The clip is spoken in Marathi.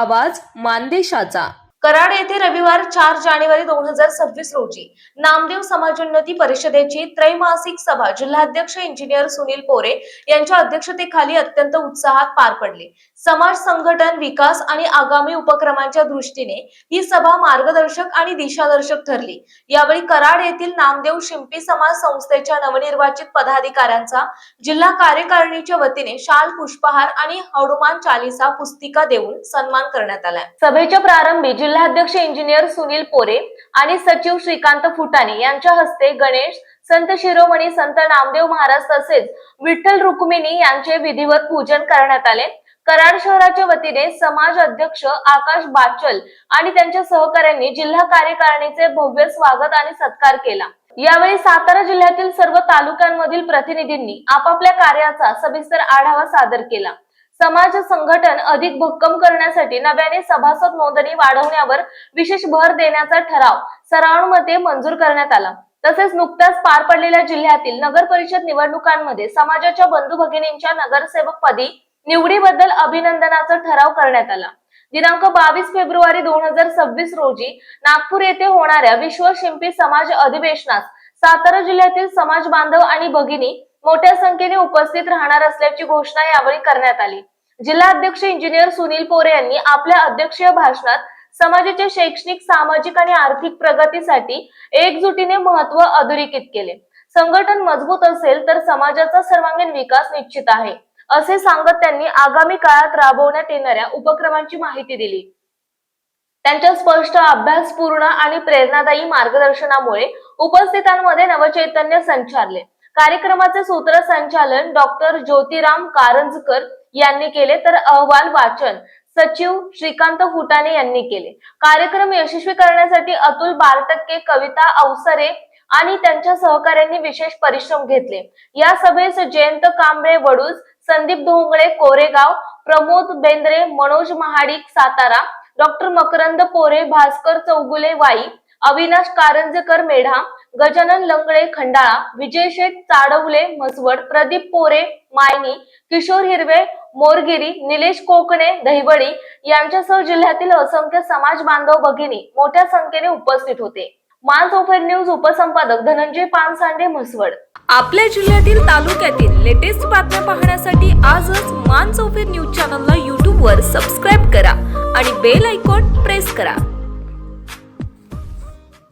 आवाज मानदेशाचा। कराड येथे रविवार 4 जानेवारी 2026 रोजी नामदेव समाजोन्नती परिषदेची त्रैमासिक सभा जिल्हाध्यक्ष इंजिनियर सुनील पोरे यांच्या अध्यक्षतेखाली अत्यंत उत्साहात पार पडली। समाज संघटन विकास आणि आगामी उपक्रमांच्या दृष्टीने ही सभा मार्गदर्शक आणि दिशादर्शक ठरली। यावेळी कराड येथील नामदेव शिंपी समाज संस्थेच्या नवनिर्वाचित पदाधिकाऱ्यांचा जिल्हा कार्यकारिणीच्या वतीने शाल, पुष्पहार आणि हनुमान चालीसा पुस्तिका देऊन सन्मान करण्यात आला। सभेच्या प्रारंभी जिल्हाध्यक्ष इंजिनियर सुनील पोरे आणि सचिव श्रीकांत फुटाणे यांच्या हस्ते गणेश, संत शिरोमणी संत नामदेव महाराज तसेच विठ्ठल रुक्मिणी यांचे विधिवत पूजन करण्यात आले। कराड शहराच्या वतीने समाज अध्यक्ष आकाश बाचल आणि त्यांच्या सहकाऱ्यांनी जिल्हा कार्यकारिणीचे भव्य स्वागत आणि सत्कार केला। यावेळी सातारा जिल्ह्यातील सर्व तालुक्यांमधील प्रतिनिधींनी आपापल्या कार्याचा सविस्तर आढावा सादर केला। समाज संघटन अधिक भक्कम करण्यासाठी नव्याने सभासद नोंदणी वाढवण्यावर विशेष भर देण्याचा ठराव सर्वानुमते मंजूर करण्यात आला। तसेच नुकत्याच पार पडलेल्या जिल्ह्यातील नगर परिषद निवडणुकांमध्ये समाजाच्या बंधू भगिनींच्या नगरसेवक पदी निवडीबद्दल अभिनंदनाचा ठराव करण्यात आला। दिनांक 22 फेब्रुवारी 2026 रोजी नागपूर येथे होणाऱ्या विश्व शिंपी समाज अधिवेशनास सातारा जिल्ह्यातील समाज बांधव आणि भगिनी मोठ्या संख्येने उपस्थित राहणार असल्याची घोषणा यावेळी करण्यात आली। जिल्हा अध्यक्ष इंजिनियर सुनील पोरे यांनी आपल्या अध्यक्षीय भाषणात समाजाच्या शैक्षणिक, सामाजिक आणि आर्थिक प्रगतीसाठी एकजुटीने महत्त्व अधोरेखित केले। संघटन मजबूत असेल तर समाजाचा सर्वांगीण विकास निश्चित आहे, असे सांगत त्यांनी आगामी काळात राबवण्यात येणाऱ्या उपक्रमांची माहिती दिली। त्यांच्या स्पष्ट, अभ्यासपूर्ण आणि प्रेरणादायी मार्गदर्शनामुळे उपस्थितांमध्ये नवचैतन्य संचारले। कार्यक्रमाचे सूत्रसंचालन डॉक्टर ज्योतिराम कारंजकर यांनी केले तर अहवाल वाचन सचिव श्रीकांत फुटाणे यांनी केले। कार्यक्रम यशस्वी करण्यासाठी अतुल बारटक्के, कविता अवसरे आणि त्यांच्या सहकाऱ्यांनी विशेष परिश्रम घेतले। या सभेस जयंत कांबळे वडूज, संदीप धोंगळे कोरेगाव, प्रमोद बेंद्रे मनोज महाडिक सातारा, डॉक्टर मकरंद पोरे भास्कर चौगुले वाई, अविनाश कारंजकर मेढा, गजानन लंगळे खंडाळा, विजय शेठ चाडवले म्हसवड, प्रदीप पोरे मायनी, किशोर हिरवे मोरगिरी, निलेश कोकणे दहिवडी यांच्यासह जिल्ह्यातील असंख्य समाज बांधव भगिनी मोठ्या संख्येने उपस्थित होते। मानसोफर न्यूज उपसंपादक धनंजय पानसांडे म्हसवड। आपल्या जिल्ह्यातील तालुक्यातील लेटेस्ट बातम्या पाहण्यासाठी आजच मानसोफर न्यूज चॅनलला YouTube वर सबस्क्राइब करा आणि बेल आयकॉन प्रेस करा।